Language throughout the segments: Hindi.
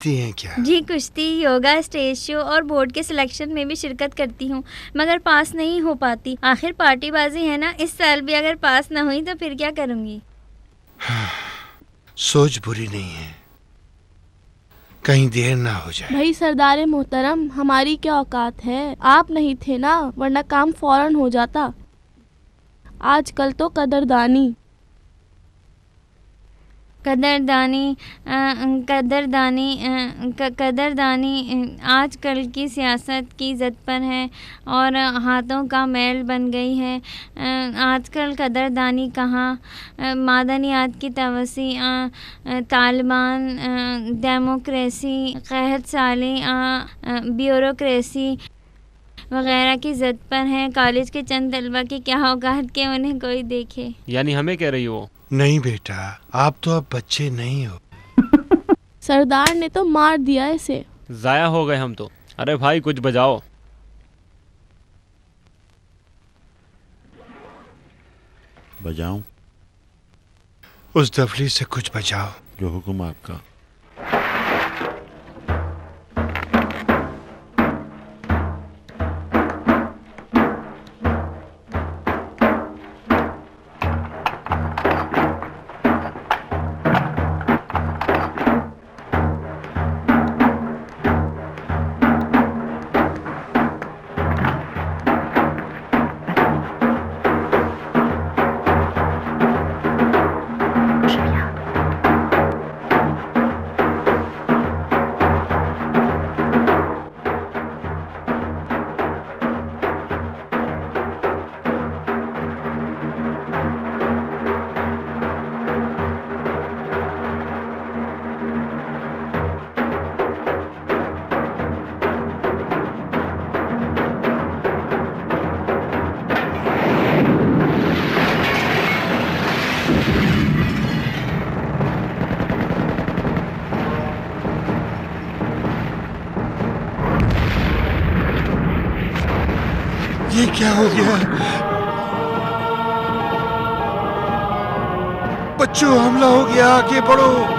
हैं क्या? जी, कुश्ती, योगा, स्टेज शो और बोर्ड के सिलेक्शन में भी शिरकत करती हूँ, मगर पास नहीं हो पाती। आखिर पार्टीबाजी है ना, इस साल भी अगर पास न हुई तो फिर क्या करूँगी? सोच बुरी नहीं है, कहीं देर ना हो जाए। भाई सरदार मोहतरम, हमारी क्या औकात है, आप नहीं थे ना, वरना काम फौरन हो जाता। आजकल तो कदरदानी आजकल की सियासत की ज़द पर है और हाथों का मैल बन गई है। आजकल कदरदानी कहाँ, मादनियात की तवसी, तालिबान, डेमोक्रेसी, कहत साली, ब्यूरोक्रेसी वगैरह की ज़द पर है। कॉलेज के चंद तलबा की क्या औकात के उन्हें कोई देखे। यानी हमें कह रही हो? नहीं बेटा, आप तो अब बच्चे नहीं हो। सरदार ने तो मार दिया इसे। जाया हो गए हम तो। अरे भाई कुछ बजाओ। बजाऊं? उस दफली से कुछ बजाओ। जो हुक्म आपका। ये क्या हो गया? बच्चों, हमला हो गया, आगे बढ़ो।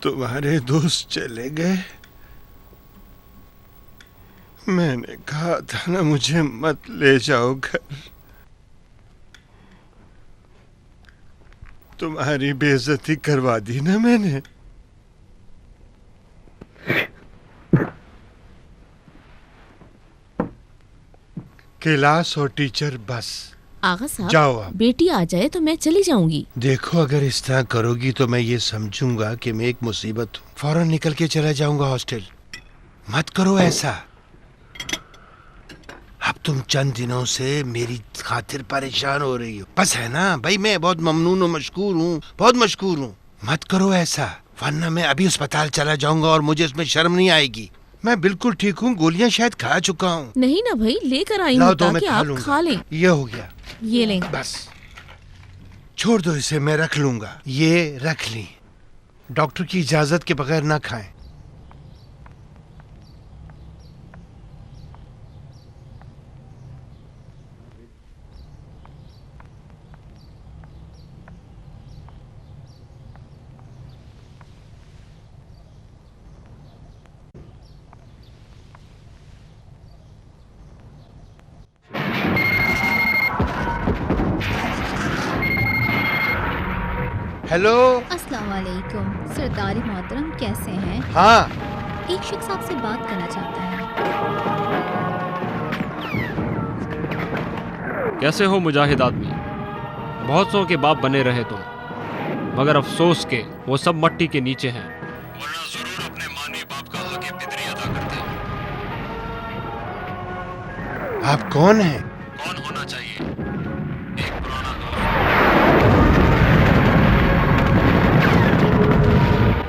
तुम्हारे दोस्त चले गए? मैंने कहा था ना, मुझे मत ले जाओ घर। तुम्हारी बेइज्जती करवा दी ना मैंने। क्लास और टीचर बस। आगा साहब, जाओ आप। बेटी आ जाए तो मैं चली जाऊंगी। देखो, अगर इस तरह करोगी तो मैं ये समझूंगा कि मैं एक मुसीबत हूँ, फौरन निकल के चला जाऊंगा हॉस्टल। मत करो ऐसा। अब तुम चंद दिनों से मेरी खातिर परेशान हो रही हो, बस है ना भाई? मैं बहुत ममनून और मशकूर हूँ, बहुत मशकूर हूँ। मत करो ऐसा, वरना मैं अभी अस्पताल चला जाऊंगा और मुझे इसमें शर्म नहीं आएगी। मैं बिल्कुल ठीक हूँ, गोलियां शायद खा चुका हूँ। नहीं ना भाई, लेकर आई हूँ ताकि आप खा लें। ये हो गया, ये लें। बस छोड़ दो इसे, मैं रख लूंगा। ये रख ली। डॉक्टर की इजाजत के बगैर ना खाएं। हेलो। अस्सलाम वालेकुम। सरदारी मोहतरम कैसे हैं? हाँ। एक शख्स आपसे बात करना चाहता है। कैसे हो मुजाहिद आदमी? बहुत सौ के बाप बने रहे तुम, मगर अफसोस के वो सब मट्टी के नीचे हैं, वरना जरूर अपने मानवीय बाप का हक फितरी अदा करते। आप कौन हैं? कौन होना चाहिए? एक पुराना दोस्त।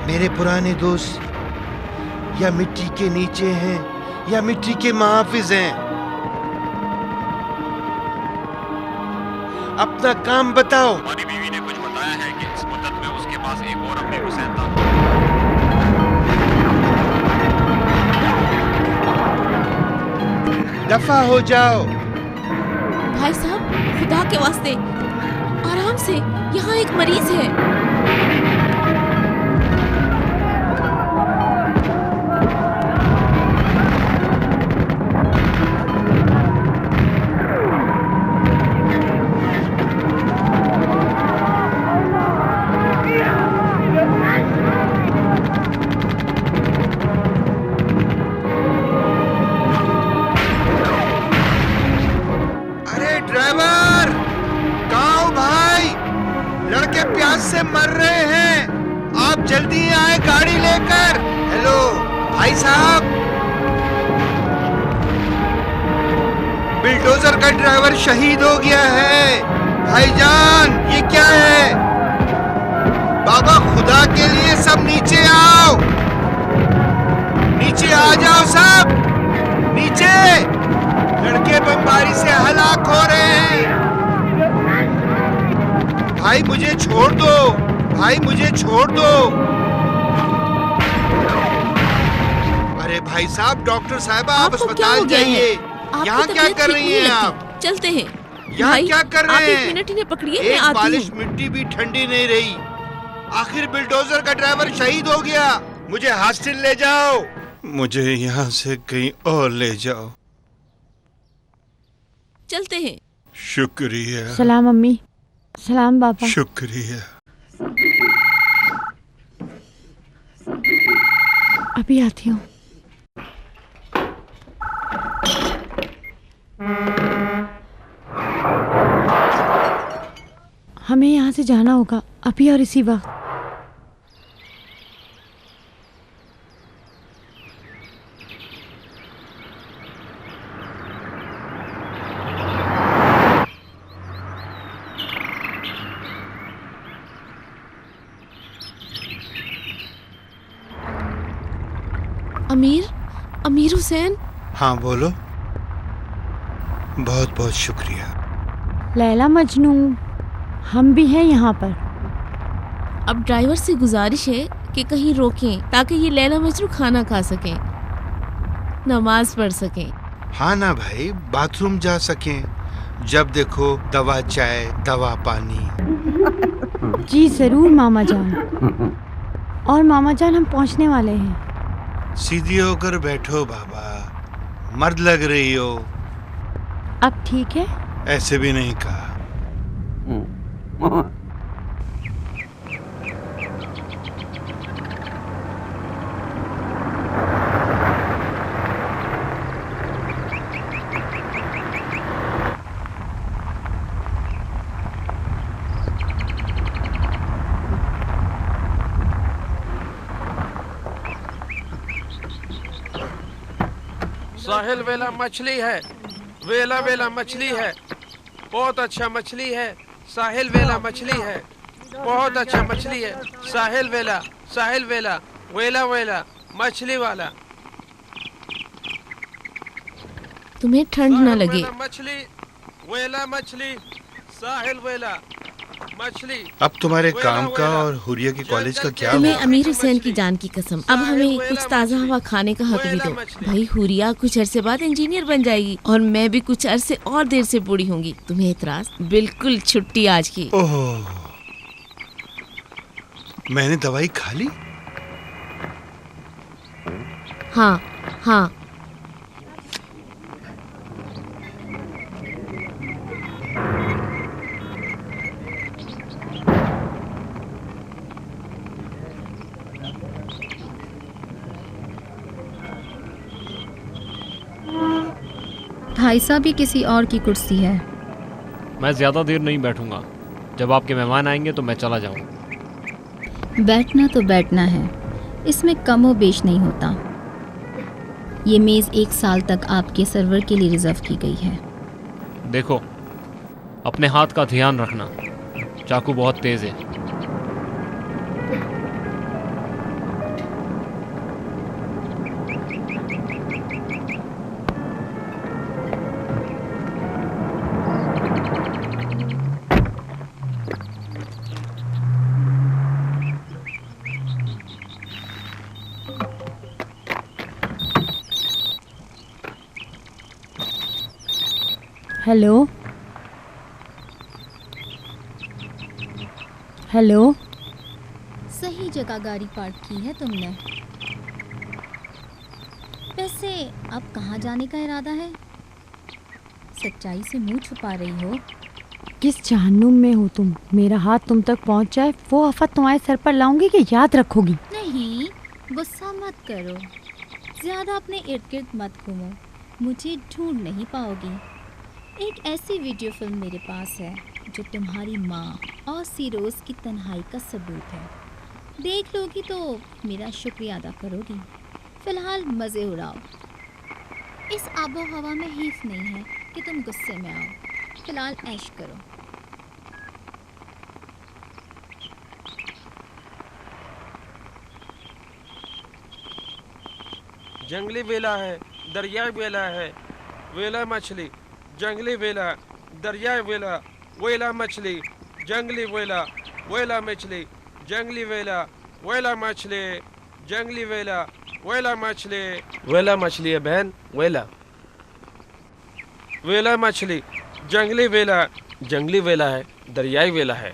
मेरे पुराने दोस्त या मिट्टी के नीचे हैं या मिट्टी के मुहाफिज हैं। अपना काम बताओ। हमारी बीवी ने कुछ बताया है कि इस मुद्दत में उसके पास एक और अमीर हुसैन था। दफा हो जाओ। भाई साहब, खुदा के वास्ते आराम से, यहाँ एक मरीज है। ड्राइवर, कहाँ हो भाई? लड़के प्यास से मर रहे हैं, आप जल्दी आए गाड़ी लेकर। हेलो भाई साहब, बिल्डोजर का ड्राइवर शहीद हो गया है। भाईजान, ये क्या है? बाबा खुदा के लिए सब नीचे आओ, नीचे आ जाओ सब, नीचे। लड़के बमबारी से हलाक हो रहे हैं। भाई मुझे छोड़ दो, भाई मुझे छोड़ दो। अरे भाई साहब, डॉक्टर साहब आप अस्पताल जाइए। यहाँ क्या कर रही हैं आप? चलते हैं। यहाँ क्या कर रहे हैं? एक मिनट इन्हें पकड़िए, मैं एक आती बालिश हूँ। मिट्टी भी ठंडी नहीं रही। आखिर बिल्डोजर का ड्राइवर शहीद हो गया। मुझे हॉस्टल ले जाओ, मुझे यहाँ से कहीं और ले जाओ। चलते हैं। शुक्रिया। सलाम अम्मी। सलाम पापा। शुक्रिया। अभी आती हूँ। हमें यहाँ से जाना होगा अभी और इसी वक्त। अमीर हुसैन। हाँ बोलो। बहुत बहुत शुक्रिया। लैला मजनू, हम भी हैं यहाँ पर। अब ड्राइवर से गुजारिश है कि कहीं रोकें ताकि ये लैला मजनू खाना खा सकें, नमाज पढ़ सकें। हाँ ना भाई, बाथरूम जा सकें। जब देखो दवा चाय, दवा पानी। जी जरूर मामा जान। और मामा जान, हम पहुँचने वाले हैं। सीधी होकर बैठो बाबा, मर्द लग रही हो। अब ठीक है? ऐसे भी नहीं कहा। साहिल वेला मछली है, वेला वेला मछली है, बहुत अच्छा मछली है। साहिल वेला मछली है, बहुत अच्छा मछली है। साहिल वेला, साहिल वेला, वेला वेला मछली वाला। तुम्हें ठंड न लगे। मछली, वेला मछली, साहिल वेला मछली। अब तुम्हारे काम का और हुरिया के कॉलेज का क्या तुम्हें हुआ? अमीर हुसैन की जान की कसम, अब हमें कुछ ताज़ा हवा खाने का हक भी दो। भाई हुरिया कुछ अरसे बाद इंजीनियर बन जाएगी और मैं भी कुछ अरसे और देर से बूढ़ी होंगी। तुम्हें इतराज? बिल्कुल छुट्टी आज की। ओह, मैंने दवाई खा ली? हाँ हाँ। भाई साहब, ये किसी और की कुर्सी है। मैं ज्यादा देर नहीं बैठूंगा। जब आपके मेहमान आएंगे तो मैं चला जाऊँ। बैठना तो बैठना है, इसमें कमो बेश नहीं होता। ये मेज़ 1 साल तक आपके सर्वर के लिए रिजर्व की गई है। देखो, अपने हाथ का ध्यान रखना, चाकू बहुत तेज़ है। हेलो हेलो, सही जगह गाड़ी पार्क की है तुमने। वैसे अब कहाँ जाने का इरादा है? सच्चाई से मुंह छुपा रही हो। किस जहन्नुम में हो तुम? मेरा हाथ तुम तक पहुंच जाए, वो आफत तुम्हारे सर पर लाऊंगी कि याद रखोगी? नहीं, गुस्सा मत करो, ज्यादा अपने इर्द गिर्द मत घूमो, मुझे ढूंढ नहीं पाओगी। एक ऐसी वीडियो फिल्म मेरे पास है जो तुम्हारी माँ और सीरोज की तन्हाई का सबूत है। देख लोगी तो मेरा शुक्रिया अदा करोगी। फिलहाल मज़े उड़ाओ। इस आबो हवा में हीफ नहीं है कि तुम गुस्से में आओ। फिलहाल ऐश करो। जंगली वेला है, दरियाई वेला है, वेला मछली, जंगली वेला, दरियाई वेला, वेला मछली, जंगली वेला, वेला मछली, जंगली वेला, वेला मछली, जंगली वेला, वेला मछली। वेला मछली है बहन, वेला। वेला मछली, जंगली वेला, जंगली वेला है, दरियाई वेला है।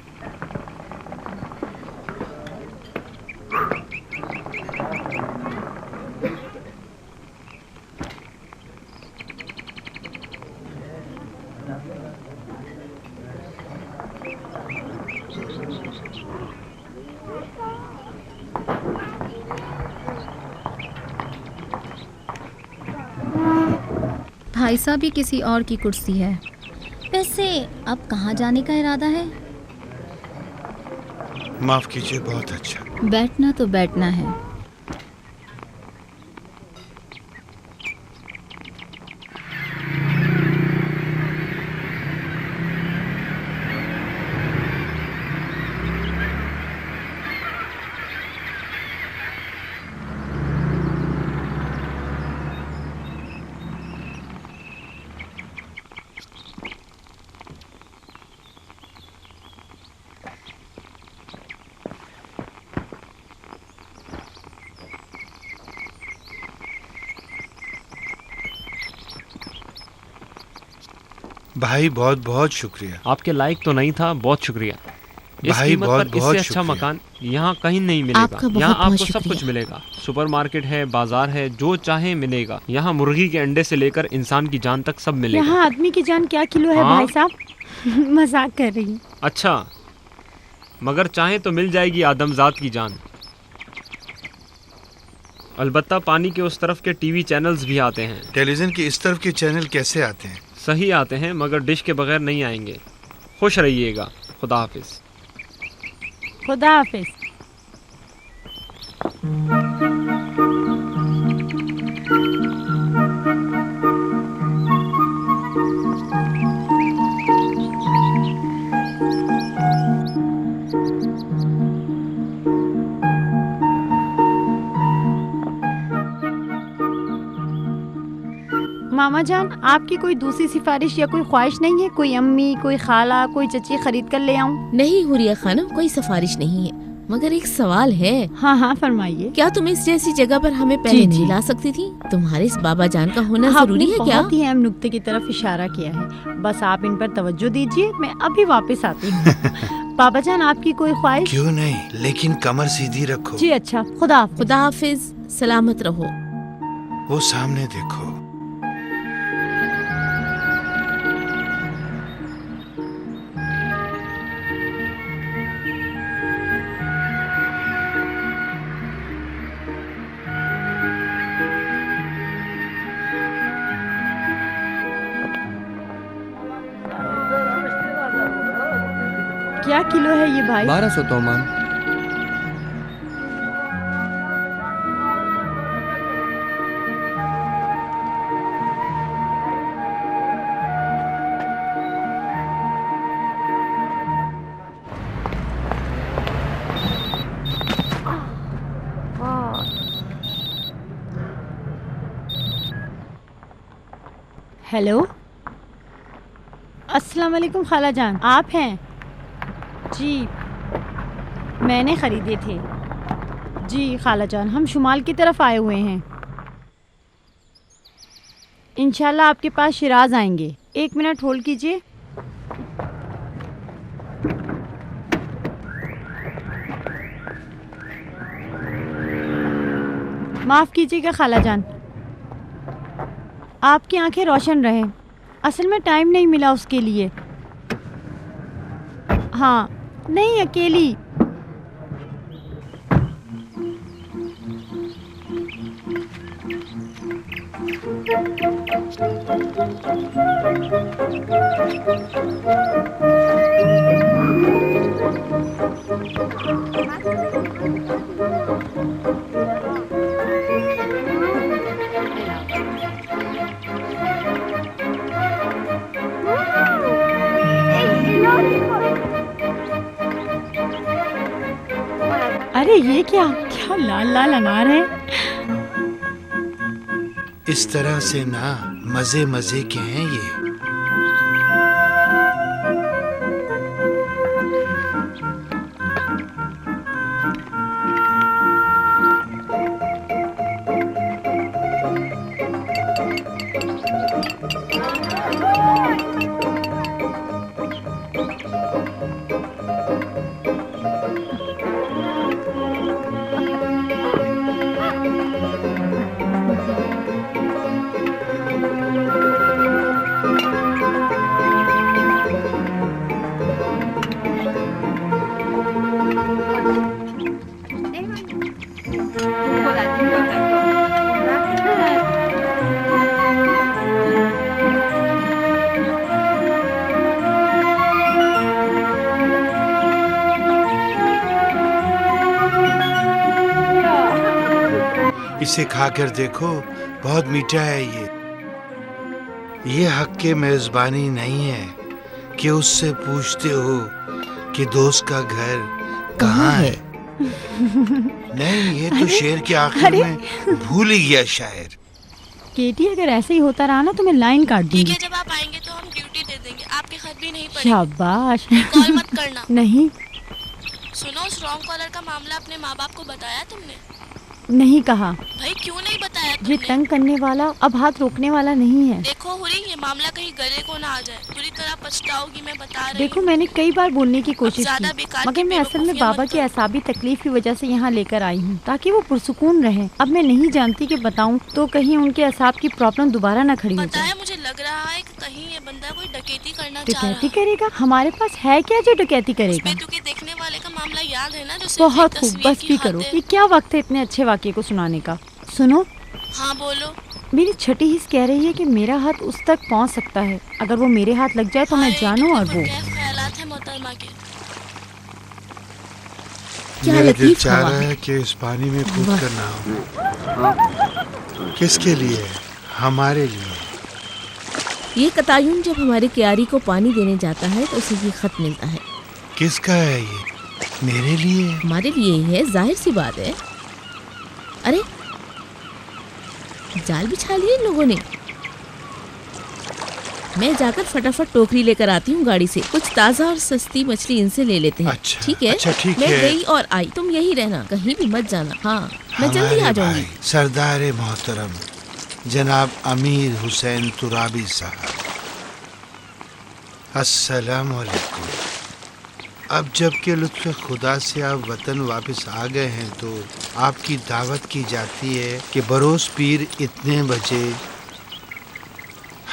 भाई साहब, ये किसी और की कुर्सी है। वैसे अब कहाँ जाने का इरादा है? माफ कीजिए, बहुत अच्छा। बैठना तो बैठना है। भाई बहुत बहुत शुक्रिया। आपके लायक तो नहीं था, बहुत शुक्रिया। इस भाई कीमत बहुत पर बहुत इससे अच्छा शुक्रिया। मकान यहाँ कहीं नहीं मिलेगा। आपका बहुत यहाँ बहुत आपको सब शुक्रिया। कुछ मिलेगा। सुपरमार्केट है, बाजार है, जो चाहे मिलेगा। यहाँ मुर्गी के अंडे से लेकर इंसान की जान तक सब मिलेगा। यहाँ आदमी की जान क्या किलो है हाँ? भाई साहब? मजाक कर रही हूँ। अच्छा, मगर चाहे तो मिल जाएगी आदमजात की जान। अलबत्ता पानी के उस तरफ के टीवी चैनल्स भी आते हैं। टेलीविजन के इस तरफ के चैनल कैसे आते हैं? सही आते हैं, मगर डिश के बगैर नहीं आएंगे। खुश रहिएगा। खुदा हाफिज। खुदा हाफिज। मामा जान, आपकी कोई दूसरी सिफारिश या कोई ख्वाहिश नहीं है? कोई अम्मी, कोई खाला, कोई चची खरीद कर ले आऊं? नहीं हुरिया खानम, कोई सिफारिश नहीं है, मगर एक सवाल है। हाँ हाँ फरमाइए। क्या तुम इस जैसी जगह पर हमें पहले जी, नहीं जी। ला सकती थी? तुम्हारे इस बाबा जान का होना जरूरी है क्या? बहुत ही अहम नुक्ते की तरफ इशारा किया है, बस आप इन पर तवज्जो दीजिए, मैं अभी वापस आती हूँ। बाबा जान, आपकी कोई ख्वाहिश? क्यों नहीं, लेकिन कमर सीधी रखो। जी अच्छा, खुदा हाफिज। खुदा हाफिज, सलामत रहो। वो सामने देखो। क्या किलो है ये भाई? 1200 तोमान। हेलो, अस्सलाम वालेकुम खाला जान, आप हैं? जी, मैंने ख़रीदे थे। जी खाला जान, हम शुमाल की तरफ आए हुए हैं। इंशाल्लाह आपके पास शिराज आएंगे। 1 मिनट होल्ड कीजिए। माफ़ कीजिएगा खाला जान, आपकी आंखें रोशन रहें। असल में टाइम नहीं मिला उसके लिए। हाँ, नहीं अकेली। अरे ये क्या क्या लाल लाल अनार है। इस तरह से ना मजे मजे के हैं ये। इसे खाकर देखो, बहुत मीठा है ये हक के मेजबानी नहीं है कि उससे पूछते हो कि दोस्त का घर कहाँ है। नहीं, ये तो शेर के आखिर में भूल ही गया शायर। केटी, अगर ऐसे ही होता रहा ना तो मैं लाइन काट दूंगी। ठीक है, जब आप आएंगे तो हम ड्यूटी दे देंगे, आपके खत भी नहीं पड़ेंगे। शाबाश। कॉल मत करना। नहीं। सुनो, उस रॉन्ग कॉलर का मामला अपने माँ बाप को बताया तुमने? नहीं कहा। भाई क्यों नहीं बताया तुमने? ये तंग करने वाला अब हाथ रोकने वाला नहीं है। देखो हुरी, ये मामला कहीं गले को ना आ जाए, बुरी तरह पछताओगी, मैं बता रही देखो, मैंने कई बार बोलने की कोशिश की, मगर मैं असल में बाबा की असाबी तकलीफ की वजह से यहाँ लेकर आई हूँ ताकि वो पुरसुकून रहे। अब मैं नहीं जानती कि बताऊँ तो कहीं उनके असाब की प्रॉब्लम दोबारा न खड़ी हो जाए। मुझे लग रहा है कि कहीं ये बंदा कोई डकैती करना चाह रहा है। डकैती करेगा? हमारे पास है क्या जो डकैती करेगा? देखने वाले का मामला याद है ना, जो बहुत खूब, बस भी करो। ये क्या वक्त है इतने अच्छे वाक़े को सुनाने का। सुनो। हाँ बोलो। मेरी छठी हिस्स कह रही है कि मेरा हाथ उस तक पहुंच सकता है। अगर वो मेरे हाथ लग जाए तो मैं जानूं। और वो ख्यालात है मोहतरमा के। मेरा दिल चाह रहा है कि इस पानी में कूद कर नहाऊं। किसके लिए? हमारे लिए। ये कतायुन जब हमारे क्यारी को पानी देने जाता है तो उसे ये खत मिलता है। किसका है ये? मेरे लिए? हमारे लिए ही है, जाहिर सी बात है। अरे जाल बिछा लिए इन लोगों ने। मैं जाकर फटाफट टोकरी लेकर आती हूँ गाड़ी से। कुछ ताज़ा और सस्ती मछली इनसे ले लेते हैं। अच्छा, ठीक है? अच्छा, ठीक मैं है। गई और आई, तुम यही रहना, कहीं भी मत जाना। हाँ, मैं जल्दी आ जाऊंगी। सरदार मोहतरम जनाब अमीर हुसैन तुराबी साहब, अस्सलाम वालेकुम। अब जबकि लुत्फ़ खुदा से आप वतन वापस आ गए हैं तो आपकी दावत की जाती है कि बरोज़ पीर इतने बजे।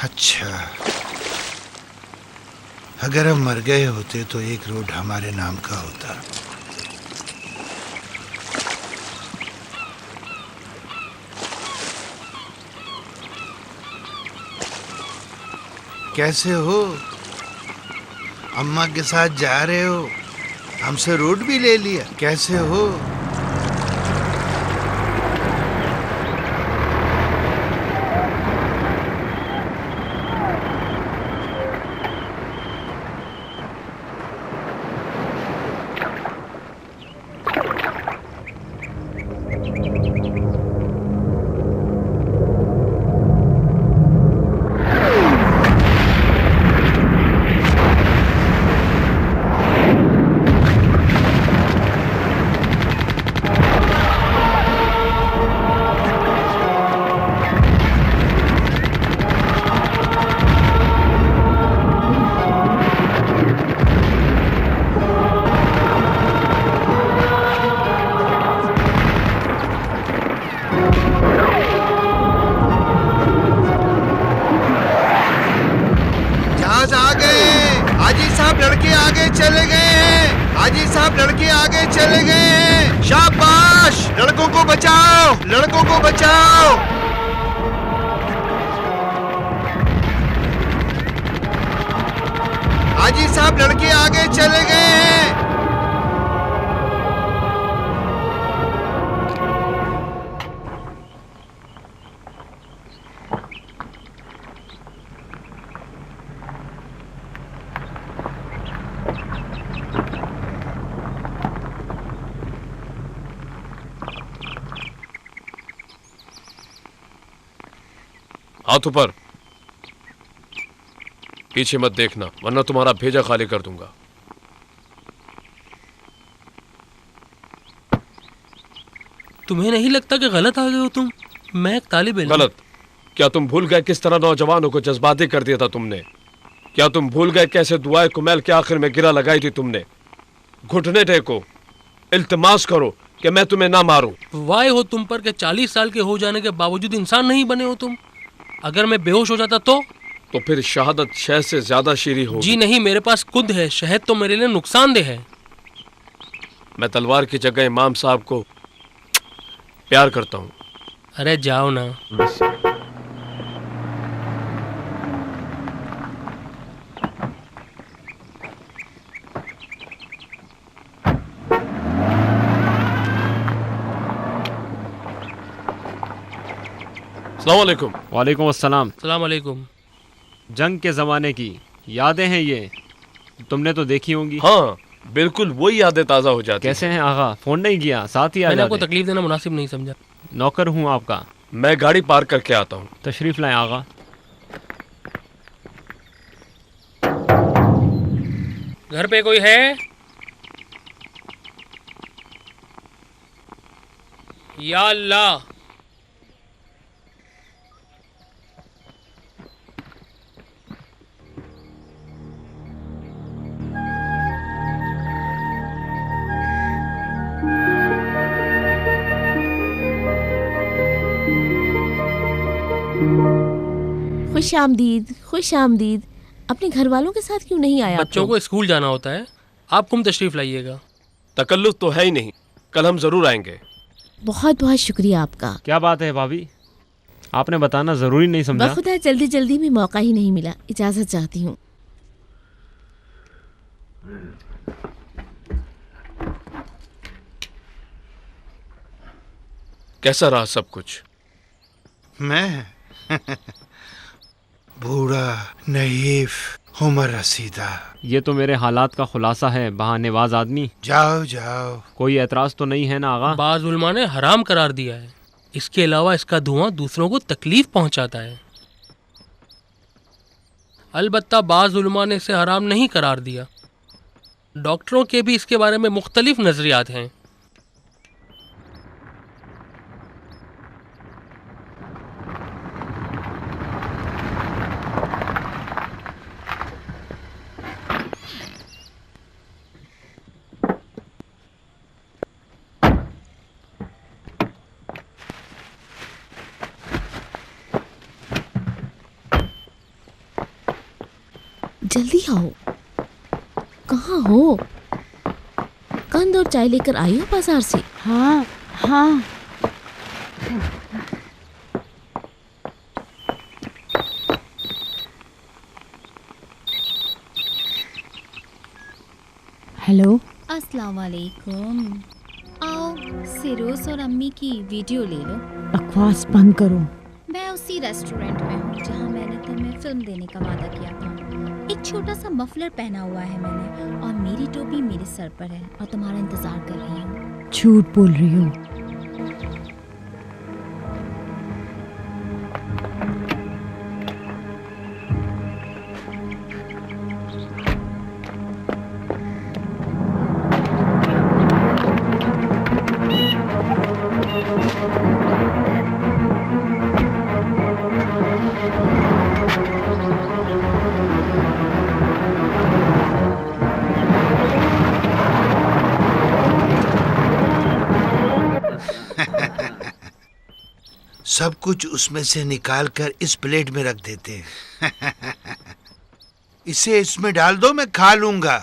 अच्छा, अगर हम मर गए होते तो एक रोड हमारे नाम का होता। कैसे हो? अम्मा के साथ जा रहे हो? हमसे रोड भी ले लिया। कैसे हो? लड़के आगे चले गए हैं। हाजी साहब लड़के आगे चले गए हैं। शाबाश, लड़कों को बचाओ, लड़कों को बचाओ। हाजी साहब लड़के आगे चले गए हैं। हाथ ऊपर, पीछे मत देखना वरना तुम्हारा भेजा खाली कर दूंगा। तुम्हें नहीं लगता कि गलत आ गए हो तुम? मैं एक तालिब इल्म। गलत? क्या तुम भूल गए किस तरह नौजवानों को जज्बाती कर दिया था तुमने? क्या तुम भूल गए कैसे दुआए कुमैल के आखिर में गिरा लगाई थी तुमने? घुटने टेको, इल्तिमास करो कि मैं तुम्हें ना मारूं। वाय हो तुम पर कि 40 साल के हो जाने के बावजूद इंसान नहीं बने हो तुम। अगर मैं बेहोश हो जाता तो फिर शहादत शहद से ज्यादा शीरी होगी। जी नहीं, मेरे पास खुद है। शहद तो मेरे लिए नुकसानदेह है। मैं तलवार की जगह इमाम साहब को प्यार करता हूँ। अरे जाओ ना। अस्सलाम वालेकुम। वालेकुम अस्सलाम। अस्सलाम वालेकुम। जंग के ज़माने की यादें हैं ये, तुमने तो देखी होंगी। हाँ बिल्कुल, वही यादें ताज़ा हो जाती। कैसे हैं आगा? फ़ोन नहीं किया, साथ ही आ मैंने आपको जाते। तकलीफ देना मुनासिब नहीं समझा। नौकर हूँ आपका। मैं गाड़ी पार्क करके आता हूँ। तशरीफ़ लाएं आगा। घर पे कोई है? या अल्लाह। खुश आमदीद, खुश आमदीद। अपने घर वालों के साथ क्यों नहीं आया? बच्चों को स्कूल जाना होता है, आप कुम तशरीफ लाइएगा। तकल्लुफ तो है ही नहीं, कल हम जरूर आएंगे। बहुत बहुत शुक्रिया आपका। क्या बात है भाभी, आपने बताना जरूरी नहीं समझा? बखुदा जल्दी जल्दी में मौका ही नहीं मिला। इजाजत चाहती हूँ। कैसा रहा सब कुछ? मैं बूढ़ा, नहीफ, उम्र रसीदा। ये तो मेरे हालात का खुलासा है, बहानेबाज आदमी। जाओ जाओ। कोई एतराज तो नहीं है ना आगा? बाज़ उलमा ने हराम करार दिया है। इसके अलावा इसका धुआं दूसरों को तकलीफ पहुंचाता है। अलबत्ता बाज़ उलमा ने इसे हराम नहीं करार दिया। डॉक्टरों के भी इसके बारे में मुख्तलिफ नजरियात हैं। जल्दी आओ। कहाँ हो? कंद और चाय लेकर आई हो बाजार से? हाँ हाँ। हेलो, अस्सलाम वालेकुम। आओ सिरोस और अम्मी की वीडियो ले लो। बकवास बंद करो। मैं उसी रेस्टोरेंट में हूँ जहाँ मैंने तुम्हें फिल्म देने का वादा किया था। एक छोटा सा मफलर पहना हुआ है मैंने और मेरी टोपी मेरे सर पर है और तुम्हारा इंतजार कर रही हूँ। झूठ बोल रही हो। सब कुछ उसमें से निकाल कर इस प्लेट में रख देते हैं। इसे इसमें डाल दो, मैं खा लूंगा।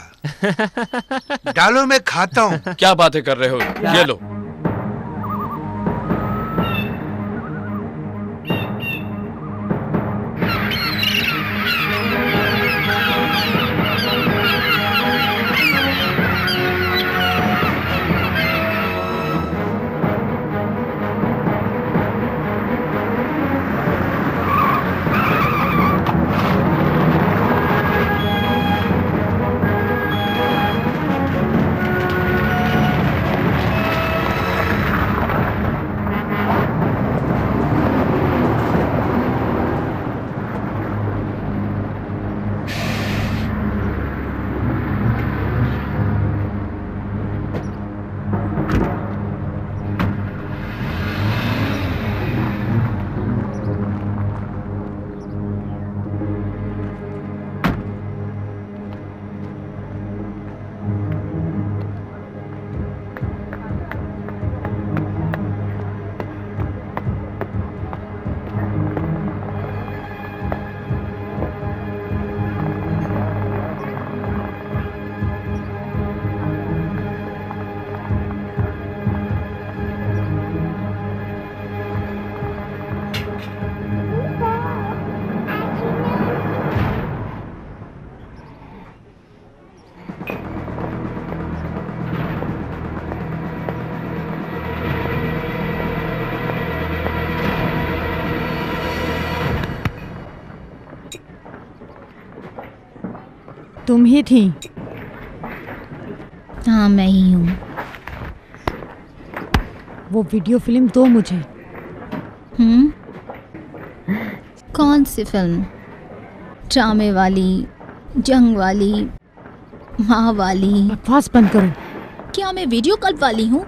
डालो, मैं खाता हूँ। क्या बातें कर रहे हो? ये लो। तुम ही थी? हाँ, मैं ही हूँ। वो वीडियो फिल्म दो मुझे। कौन सी फिल्म? ड्रामे वाली, जंग वाली, माँ वाली? बकवास बंद करो। क्या मैं वीडियो क्लिप वाली हूँ?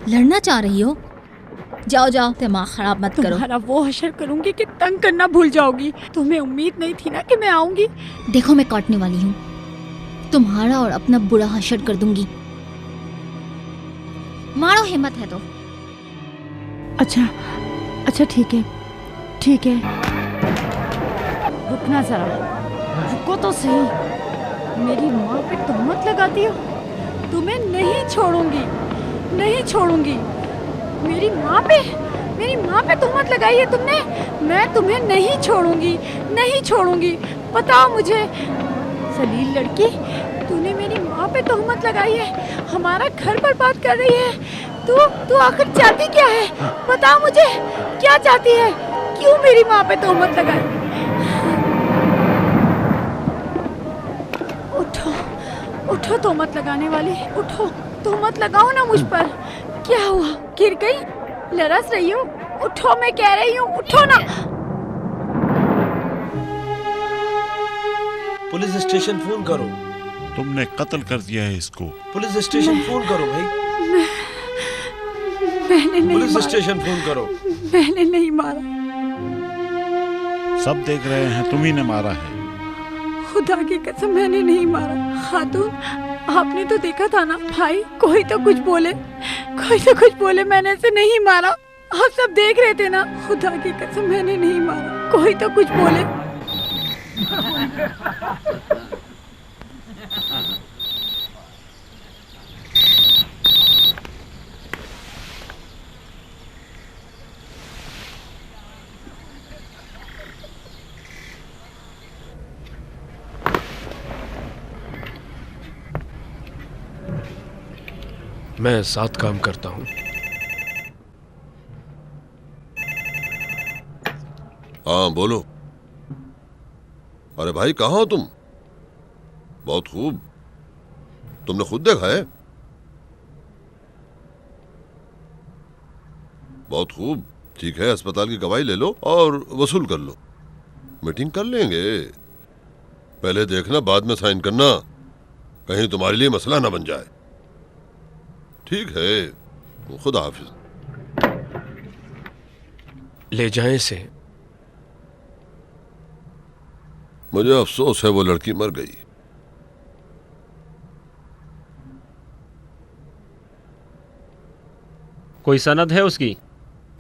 लड़ना चाह रही हो? जाओ जाओ, दिमाग खराब मत करो। तुम्हारा वो हशर करूंगी कि तंग करना भूल जाओगी। तुम्हें उम्मीद नहीं थी ना कि मैं आऊंगी। देखो, मैं काटने वाली हूँ। तुम्हारा और अपना बुरा हशर कर दूंगी। मारो, हिम्मत है तो। अच्छा ठीक है, ठीक है। रुकना जरा, रुको तो सही। मेरी माँ पे तोहमत लगाती हो? तुम्हें नहीं छोड़ूंगी, नहीं छोड़ूंगी। मेरी माँ पे तोहमत लगाई है तुमने। मैं तुम्हें नहीं छोड़ूंगी, नहीं छोड़ूंगी। बताओ मुझे, जलील लड़की, तूने मेरी माँ पे तोहमत लगाई है, हमारा घर बर्बाद कर रही है। तू आखिर चाहती क्या है? बताओ मुझे, क्या चाहती है? क्यों मेरी माँ पे तोहमत लगाई? उठो तोहमत लगाने वाली, उठो। तोहमत लगाओ ना मुझ पर। क्या हुआ? गिर गई? लरस रही हो? उठो, मैं कह रही हूँ, उठो ना। पुलिस स्टेशन फोन करो। तुमने कत्ल कर दिया है इसको। पुलिस स्टेशन फोन करो भाई। मैंने नहीं पुलिस मारा। स्टेशन फोन करो। मैंने नहीं मारा। सब देख रहे हैं, तुम ही ने मारा है। खुदा की कसम, मैंने नहीं मारा। खातून, आपने तो देखा था ना भाई, कोई तो कुछ बोले, मैंने इसे नहीं मारा। आप सब देख रहे थे ना। खुदा की कसम, मैंने नहीं मारा। कोई तो कुछ बोले। मैं 7 काम करता हूँ। हाँ बोलो। अरे भाई कहाँ हो तुम? बहुत खूब, तुमने खुद देखा है? बहुत खूब, ठीक है, अस्पताल की गवाही ले लो और वसूल कर लो। मीटिंग कर लेंगे, पहले देखना बाद में साइन करना, कहीं तुम्हारे लिए मसला ना बन जाए। ठीक है, खुदा हाफिज। ले जाएं इसे। मुझे अफसोस है वो लड़की मर गई। कोई सनद है उसकी?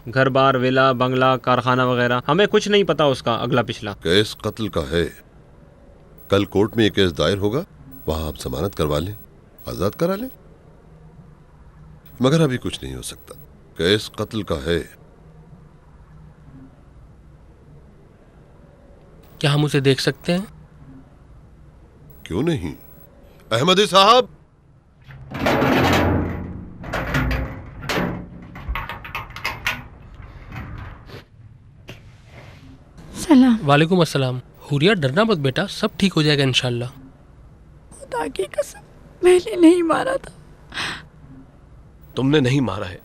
घर बार, विला, बंगला, कारखाना वगैरह? हमें कुछ नहीं पता उसका अगला पिछला। केस कत्ल का है, कल कोर्ट में ये केस दायर होगा, वहां आप जमानत करवा लें, आजाद करा लें, मगर अभी कुछ नहीं हो सकता, केस कत्ल का है। क्या हम उसे देख सकते हैं? क्यों नहीं? अहमदी साहब, सलाम। वालेकुम अस्सलाम। हुरिया डरना मत बेटा, सब ठीक हो जाएगा इंशाल्लाह। खुदा की कसम, मैंने नहीं मारा था। तुमने नहीं मारा है,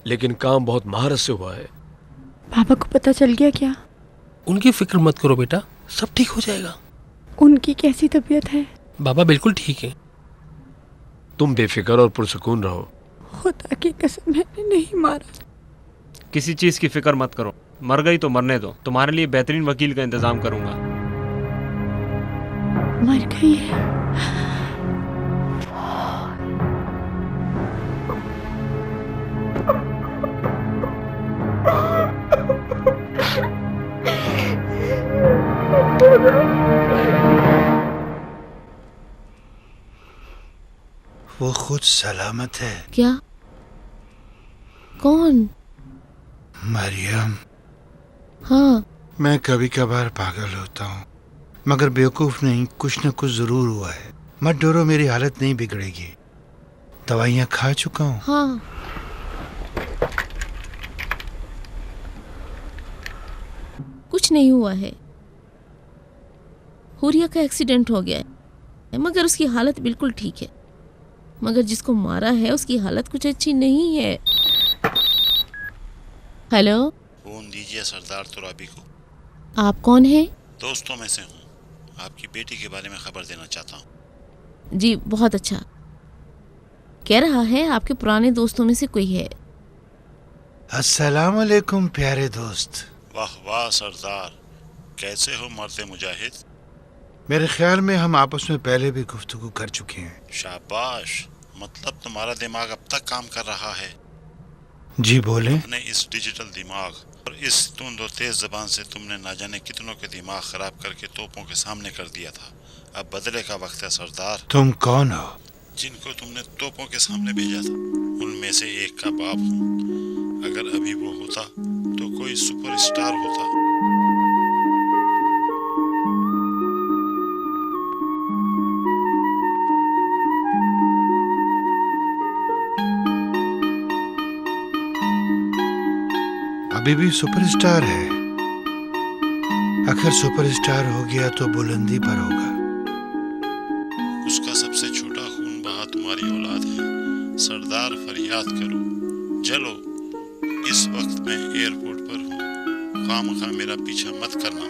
लेकिन काम बहुत महारत से हुआ है। पापा को पता चल गया क्या? उनकी फिक्र मत करो बेटा, सब ठीक हो जाएगा। उनकी कैसी तबीयत है? बाबा बिल्कुल ठीक है। तुम बेफिक्र और पुरसुकून रहो। खुदा की कसम, मैंने नहीं मारा। किसी चीज की फिक्र मत करो, मर गई तो मरने दो, तुम्हारे लिए बेहतरीन वकील का इंतजाम करूंगा। मर गई है? वो खुद सलामत है। क्या? कौन? मरियम। हाँ। मैं कभी कभार पागल होता हूँ, मगर बेवकूफ नहीं, कुछ न कुछ जरूर हुआ है। मत डरो, मेरी हालत नहीं बिगड़ेगी, दवाइयाँ खा चुका हूँ। हाँ। कुछ नहीं हुआ है, हुरिया का एक्सीडेंट हो गया है, मगर उसकी हालत बिल्कुल ठीक है। मगर जिसको मारा है उसकी हालत कुछ अच्छी नहीं है। हेलो, फोन दीजिए सरदार तुराबी को। आप कौन हैं? दोस्तों में से हूँ, आपकी बेटी के बारे में खबर देना चाहता हूँ। जी बहुत अच्छा। कह रहा है आपके पुराने दोस्तों में से कोई है। अस्सलाम वालेकुम प्यारे दोस्त। वाह वाह सरदार, कैसे हो मर्द मुजाहिद? मेरे ख्याल में हम आपस में पहले भी गुफ्तगू कर चुके हैं। शाबाश, मतलब तुम्हारा दिमाग अब तक काम कर रहा है। जी बोले। अपने इस डिजिटल दिमाग और इस तुंद और तेज जबान से तुमने ना जाने कितनों के दिमाग खराब करके तोपों के सामने कर दिया था। अब बदले का वक्त है सरदार। तुम कौन हो? जिनको तुमने तोपों के सामने भेजा था उनमें से एक का बाप हूँ। अगर अभी वो होता तो कोई सुपरस्टार होता। अभी भी सुपरस्टार है। आखिर सुपरस्टार हो गया तो बुलंदी पर होगा। उसका सबसे छोटा खून बहा तुम्हारी औलाद है। सरदार फरियाद करो, चलो। इस वक्त मैं एयरपोर्ट पर हूँ, खामखा मेरा पीछा मत करना।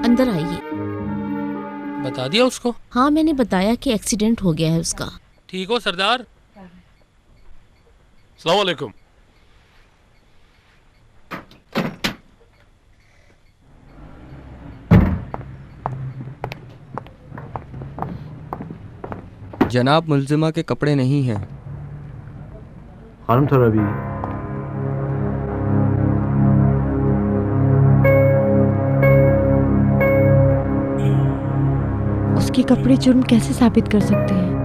अंदर आइए। बता दिया उसको? हाँ मैंने बताया कि एक्सीडेंट हो गया है उसका। ठीक हो सरदार? अस्सलाम वालेकुम। जनाब, मुल्जिमा के कपड़े नहीं हैं। खानम तुराबी। उसके कपड़े जुर्म कैसे साबित कर सकते हैं?